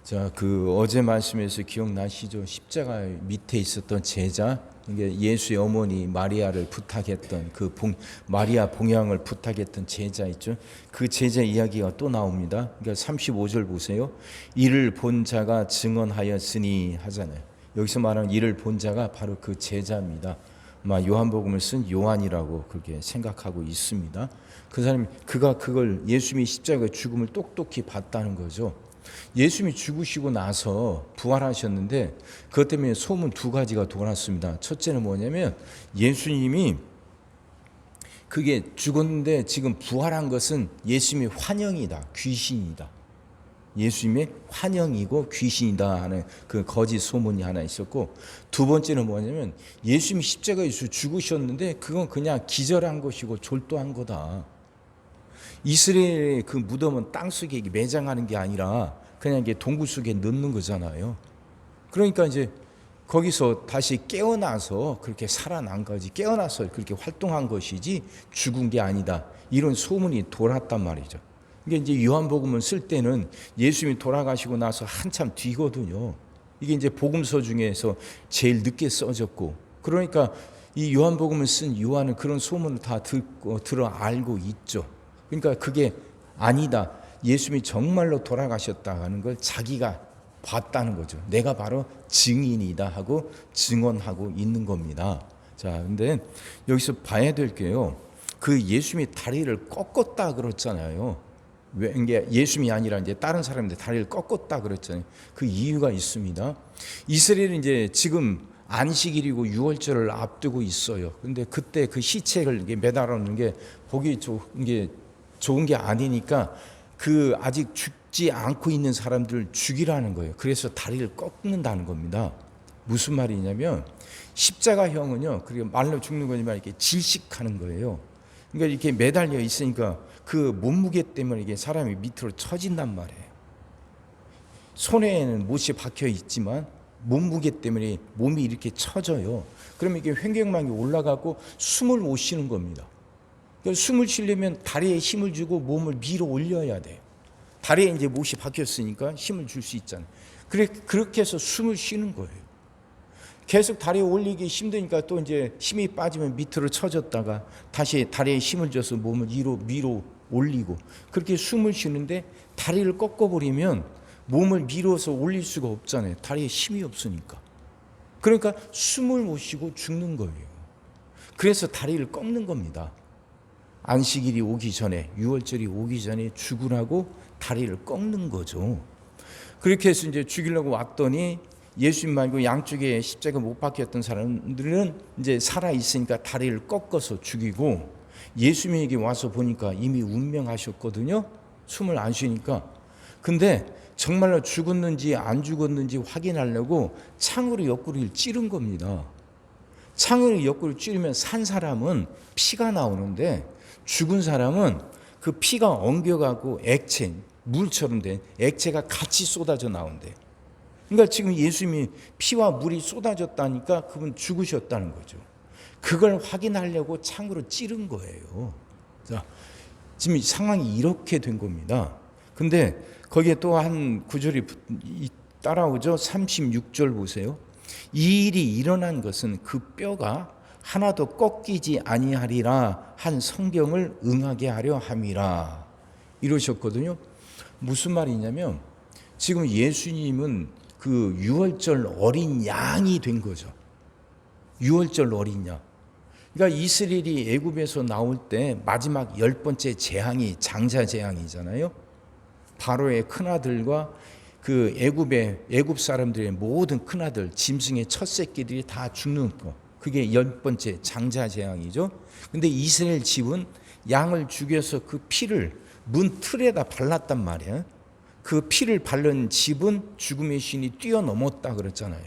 자, 그 어제 말씀에서 기억나시죠? 십자가 밑에 있었던 제자, 이게 예수의 어머니 마리아를 부탁했던 마리아 봉양을 부탁했던 제자 있죠? 그 제자 이야기가 또 나옵니다. 그러니까 35절 보세요. 이를 본 자가 증언하였으니 하잖아요. 여기서 말하는 이를 본 자가 바로 그 제자입니다. 아마 요한복음을 쓴 요한이라고 그렇게 생각하고 있습니다. 그 사람이 그걸 예수님이 십자가의 죽음을 똑똑히 봤다는 거죠. 예수님이 죽으시고 나서 부활하셨는데 그것 때문에 소문 두 가지가 돌았습니다. 첫째는 뭐냐면 예수님이 그게 죽었는데 지금 부활한 것은 예수님의 환영이다, 귀신이다. 예수님의 환영이고 귀신이다 하는 그 거짓 소문이 하나 있었고, 두 번째는 뭐냐면 예수님이 십자가에서 죽으셨는데 그건 그냥 기절한 것이고 졸도한 거다. 이스라엘의 그 무덤은 땅속에 매장하는 게 아니라 그냥 이게 동굴 속에 넣는 거잖아요. 그러니까 이제 거기서 다시 깨어나서 그렇게 살아난 거지, 깨어나서 그렇게 활동한 것이지 죽은 게 아니다, 이런 소문이 돌았단 말이죠. 이게 이제 요한복음을 쓸 때는 예수님이 돌아가시고 나서 한참 뒤거든요. 이게 이제 복음서 중에서 제일 늦게 써졌고, 그러니까 이 요한복음을 쓴 요한은 그런 소문을 다 들어 알고 있죠. 그러니까 그게 아니다, 예수님이 정말로 돌아가셨다 하는 걸 자기가 봤다는 거죠. 내가 바로 증인이다 하고 증언하고 있는 겁니다. 자, 근데 여기서 봐야 될 게요, 그 예수님이 다리를 꺾었다 그랬잖아요. 왜 이게 예수님이 아니라 이제 다른 사람인데 다리를 꺾었다 그랬잖아요. 그 이유가 있습니다. 이스라엘은 이제 지금 안식일이고 유월절을 앞두고 있어요. 근데 그때 그 시체를 매달아 놓는 게 보기 좋은 게 아니니까 그 아직 죽지 않고 있는 사람들을 죽이라는 거예요. 그래서 다리를 꺾는다는 겁니다. 무슨 말이냐면 십자가형은요, 그리고 말로 죽는 거지만 이렇게 질식하는 거예요. 그러니까 이렇게 매달려 있으니까 그 몸무게 때문에 이게 사람이 밑으로 처진단 말이에요. 손에는 못이 박혀 있지만 몸무게 때문에 몸이 이렇게 처져요. 그러면 이게 횡격막이 올라가고 숨을 못 쉬는 겁니다. 그러니까 숨을 쉬려면 다리에 힘을 주고 몸을 밀어 올려야 돼요. 다리에 이제 못이 박혔으니까 힘을 줄 수 있잖아요. 그렇게 해서 숨을 쉬는 거예요. 계속 다리에 올리기 힘드니까 또 이제 힘이 빠지면 밑으로 처졌다가 다시 다리에 힘을 줘서 몸을 밀어 올리고, 그렇게 숨을 쉬는데 다리를 꺾어버리면 몸을 밀어서 올릴 수가 없잖아요. 다리에 힘이 없으니까. 그러니까 숨을 못 쉬고 죽는 거예요. 그래서 다리를 꺾는 겁니다. 안식일이 오기 전에, 유월절이 오기 전에 죽으라고 다리를 꺾는 거죠. 그렇게 해서 이제 죽이려고 왔더니 예수님 말고 양쪽에 십자가 못 박혔던 사람들은 이제 살아 있으니까 다리를 꺾어서 죽이고, 예수님에게 와서 보니까 이미 운명하셨거든요. 숨을 안 쉬니까. 근데 정말로 죽었는지 안 죽었는지 확인하려고 창으로 옆구리를 찌른 겁니다. 창으로 옆구리를 찌르면 산 사람은 피가 나오는데 죽은 사람은 그 피가 엉겨가고 액체, 물처럼 된 액체가 같이 쏟아져 나온대. 그러니까 지금 예수님이 피와 물이 쏟아졌다니까 그분 죽으셨다는 거죠. 그걸 확인하려고 창으로 찌른 거예요. 자, 지금 상황이 이렇게 된 겁니다. 근데 거기에 또 한 구절이 따라오죠. 36절 보세요. 이 일이 일어난 것은 그 뼈가 하나도 꺾이지 아니하리라 한 성경을 응하게 하려 함이라, 이러셨거든요. 무슨 말이냐면 지금 예수님은 그 유월절 어린 양이 된 거죠. 유월절 어린 양. 그러니까 이스라엘이 애굽에서 나올 때 마지막 10번째 재앙이 장자 재앙이잖아요. 바로의 큰아들과 그 애굽 사람들의 모든 큰아들, 짐승의 첫 새끼들이 다 죽는 거. 그게 10번째 장자 재앙이죠. 근데 이스라엘 집은 양을 죽여서 그 피를 문 틀에다 발랐단 말이에요. 그 피를 바른 집은 죽음의 신이 뛰어넘었다 그랬잖아요.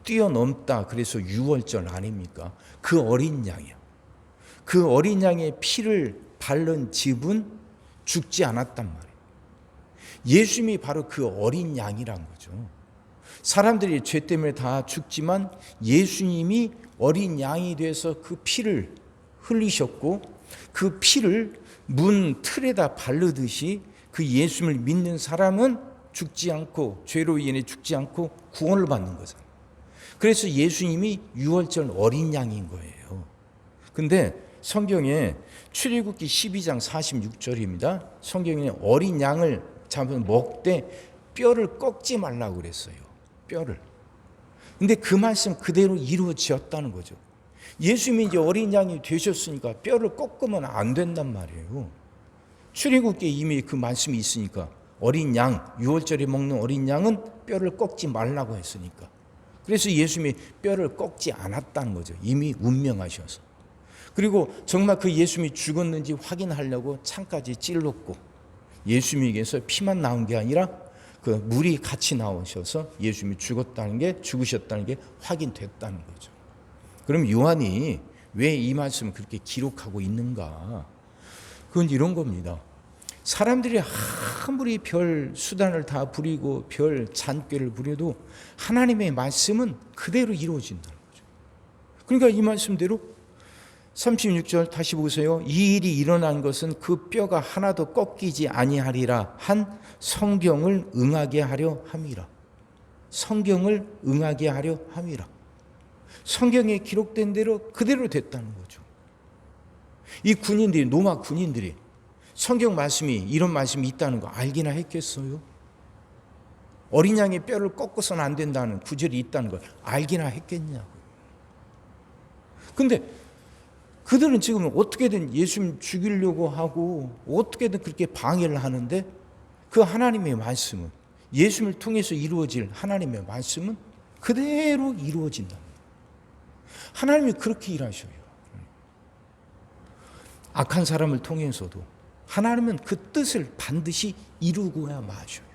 뛰어넘다, 그래서 유월절 아닙니까? 그 어린 양이야. 그 어린 양의 피를 바른 집은 죽지 않았단 말이에요. 예수님이 바로 그 어린 양이란 거죠. 사람들이 죄 때문에 다 죽지만 예수님이 어린 양이 돼서 그 피를 흘리셨고, 그 피를 문 틀에다 바르듯이 그 예수님을 믿는 사람은 죽지 않고 죄로 인해 죽지 않고 구원을 받는 거잖아요. 그래서 예수님이 유월절 어린 양인 거예요. 근데 성경에 출애굽기 12장 46절입니다. 성경에 어린 양을 잡아 먹되 뼈를 꺾지 말라고 그랬어요. 뼈를. 근데 그 말씀 그대로 이루어지었다는 거죠. 예수님이 이제 어린 양이 되셨으니까 뼈를 꺾으면 안 된단 말이에요. 출애굽기에 이미 그 말씀이 있으니까 어린 양, 유월절에 먹는 어린 양은 뼈를 꺾지 말라고 했으니까. 그래서 예수님이 뼈를 꺾지 않았다는 거죠. 이미 운명하셔서. 그리고 정말 그 예수님이 죽었는지 확인하려고 창까지 찔렀고, 예수님에게서 피만 나온 게 아니라 그 물이 같이 나오셔서 예수님이 죽으셨다는 게 확인됐다는 거죠. 그럼 요한이 왜 이 말씀을 그렇게 기록하고 있는가? 그건 이런 겁니다. 사람들이 아무리 별 수단을 다 부리고 별 잔꾀를 부려도 하나님의 말씀은 그대로 이루어진다는 거죠. 그러니까 이 말씀대로 36절 다시 보세요. 이 일이 일어난 것은 그 뼈가 하나도 꺾이지 아니하리라 한 성경을 응하게 하려 함이라. 성경을 응하게 하려 함이라. 성경에 기록된 대로 그대로 됐다는 거죠. 이 군인들이, 로마 군인들이 성경 말씀이 이런 말씀이 있다는 거 알기나 했겠어요? 어린 양의 뼈를 꺾어서는 안 된다는 구절이 있다는 걸 알기나 했겠냐고요. 근데 그들은 지금 어떻게든 예수님 죽이려고 하고 어떻게든 그렇게 방해를 하는데 그 하나님의 말씀은, 예수님을 통해서 이루어질 하나님의 말씀은 그대로 이루어진다. 하나님이 그렇게 일하셔요. 악한 사람을 통해서도 하나님은 그 뜻을 반드시 이루고야 마셔요.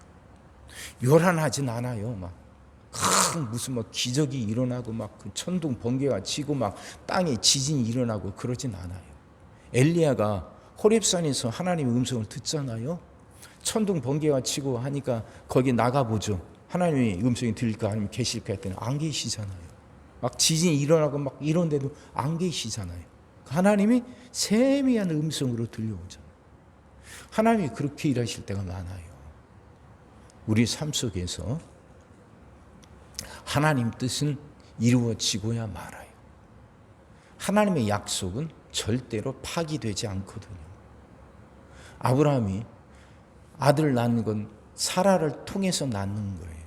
요란하진 않아요. 막 무슨 막 기적이 일어나고 막 천둥 번개가 치고 막 땅에 지진이 일어나고 그러진 않아요. 엘리야가 호렙산에서 하나님의 음성을 듣잖아요. 천둥 번개가 치고 하니까 거기 나가보죠. 하나님의 음성이 들릴까 아니면 계실까 했더니 안 계시잖아요. 막 지진이 일어나고 막 이런데도 안 계시잖아요. 하나님이 세미한 음성으로 들려오잖아요. 하나님이 그렇게 일하실 때가 많아요. 우리 삶 속에서 하나님 뜻은 이루어지고야 말아요. 하나님의 약속은 절대로 파기되지 않거든요. 아브라함이 아들 낳는 건 사라를 통해서 낳는 거예요.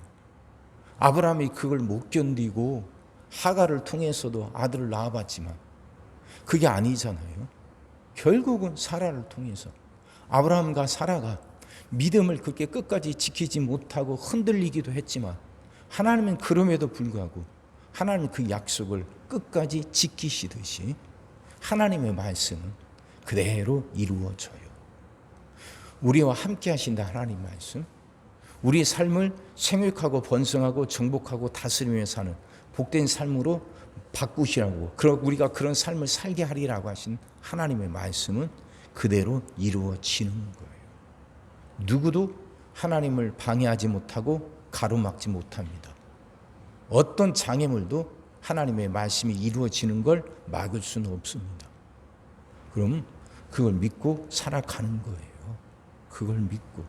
아브라함이 그걸 못 견디고 하가를 통해서도 아들을 낳아봤지만 그게 아니잖아요. 결국은 사라를 통해서 아브라함과 사라가 믿음을 그렇게 끝까지 지키지 못하고 흔들리기도 했지만 하나님은 그럼에도 불구하고 하나님은 그 약속을 끝까지 지키시듯이 하나님의 말씀은 그대로 이루어져요. 우리와 함께 하신다 하나님 말씀, 우리의 삶을 생육하고 번성하고 정복하고 다스리며 사는 복된 삶으로 바꾸시라고, 우리가 그런 삶을 살게 하리라고 하신 하나님의 말씀은 그대로 이루어지는 거예요. 누구도 하나님을 방해하지 못하고 가로막지 못합니다. 어떤 장애물도 하나님의 말씀이 이루어지는 걸 막을 수는 없습니다. 그럼 그걸 믿고 살아가는 거예요. 그걸 믿고.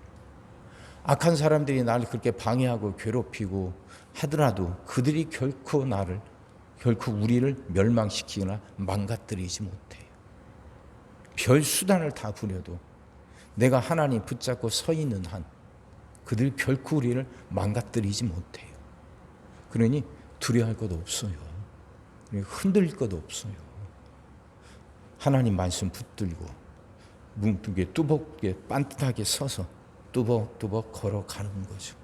악한 사람들이 나를 그렇게 방해하고 괴롭히고 하더라도 그들이 결코 우리를 멸망시키거나 망가뜨리지 못해요. 별 수단을 다 부려도 내가 하나님 붙잡고 서 있는 한 그들 결코 우리를 망가뜨리지 못해요. 그러니 두려워할 것도 없어요. 흔들릴 것도 없어요. 하나님 말씀 붙들고 뭉뚱게 뚜벅게 빤듯하게 서서 뚜벅뚜벅 걸어가는 거죠.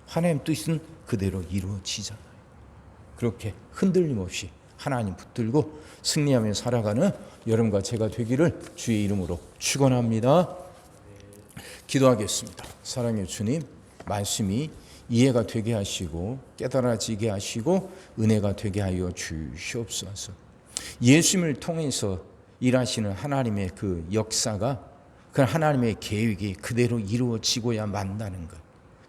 하나님 뜻은 그대로 이루어지잖아요. 그렇게 흔들림 없이 하나님 붙들고 승리하며 살아가는 여러분과 제가 되기를 주의 이름으로 축원합니다. 기도하겠습니다. 사랑의 주님, 말씀이 이해가 되게 하시고 깨달아지게 하시고 은혜가 되게 하여 주시옵소서. 예수님을 통해서 일하시는 하나님의 그 역사가, 그 하나님의 계획이 그대로 이루어지고야 만다는 것,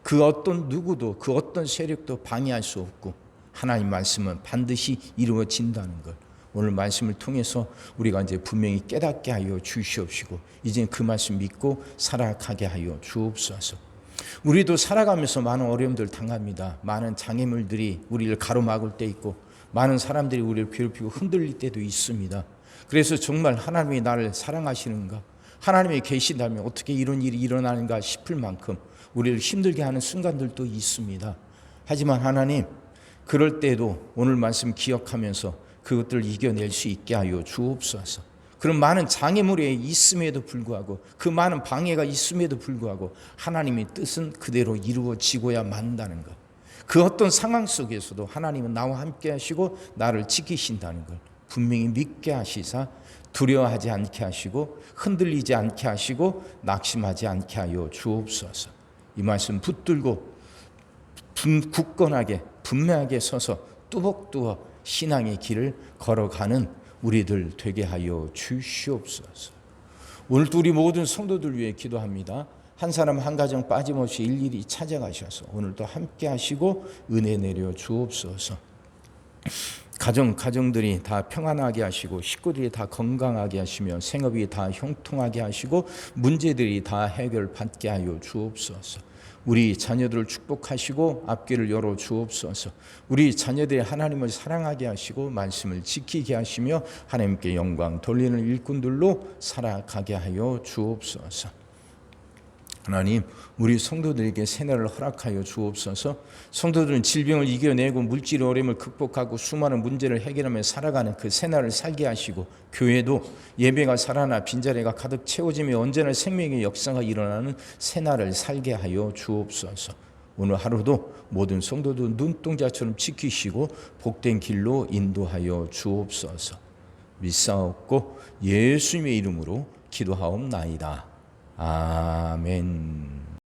그 어떤 누구도 그 어떤 세력도 방해할 수 없고 하나님 말씀은 반드시 이루어진다는 것, 오늘 말씀을 통해서 우리가 이제 분명히 깨닫게 하여 주시옵시고 이제 그 말씀 믿고 살아가게 하여 주옵소서. 우리도 살아가면서 많은 어려움들 당합니다. 많은 장애물들이 우리를 가로막을 때 있고 많은 사람들이 우리를 괴롭히고 흔들릴 때도 있습니다. 그래서 정말 하나님이 나를 사랑하시는가, 하나님이 계신다면 어떻게 이런 일이 일어나는가 싶을 만큼 우리를 힘들게 하는 순간들도 있습니다. 하지만 하나님, 그럴 때도 오늘 말씀 기억하면서 그것들을 이겨낼 수 있게 하여 주옵소서. 그런 많은 장애물이 있음에도 불구하고, 그 많은 방해가 있음에도 불구하고 하나님의 뜻은 그대로 이루어지고야 만다는 것, 그 어떤 상황 속에서도 하나님은 나와 함께 하시고 나를 지키신다는 걸 분명히 믿게 하시사 두려워하지 않게 하시고 흔들리지 않게 하시고 낙심하지 않게 하여 주옵소서. 이 말씀 붙들고 굳건하게 분명하게 서서 뚜벅뚜벅 신앙의 길을 걸어가는 우리들 되게 하여 주시옵소서. 오늘도 우리 모든 성도들 위해 기도합니다. 한 사람 한 가정 빠짐없이 일일이 찾아가셔서 오늘도 함께 하시고 은혜 내려 주옵소서. 가정들이 다 평안하게 하시고 식구들이 다 건강하게 하시며 생업이 다 형통하게 하시고 문제들이 다 해결받게 하여 주옵소서. 우리 자녀들을 축복하시고 앞길을 열어 주옵소서. 우리 자녀들이 하나님을 사랑하게 하시고 말씀을 지키게 하시며 하나님께 영광 돌리는 일꾼들로 살아가게 하여 주옵소서. 하나님, 우리 성도들에게 세뇌를 허락하여 주옵소서. 성도들은 질병을 이겨내고 물질의 어려움을 극복하고 수많은 문제를 해결하며 살아가는 그 세뇌를 살게 하시고, 교회도 예배가 살아나 빈자리가 가득 채워지며 언제나 생명의 역사가 일어나는 세뇌를 살게 하여 주옵소서. 오늘 하루도 모든 성도들 눈동자처럼 지키시고 복된 길로 인도하여 주옵소서. 믿사옵고 예수님의 이름으로 기도하옵나이다. 아멘.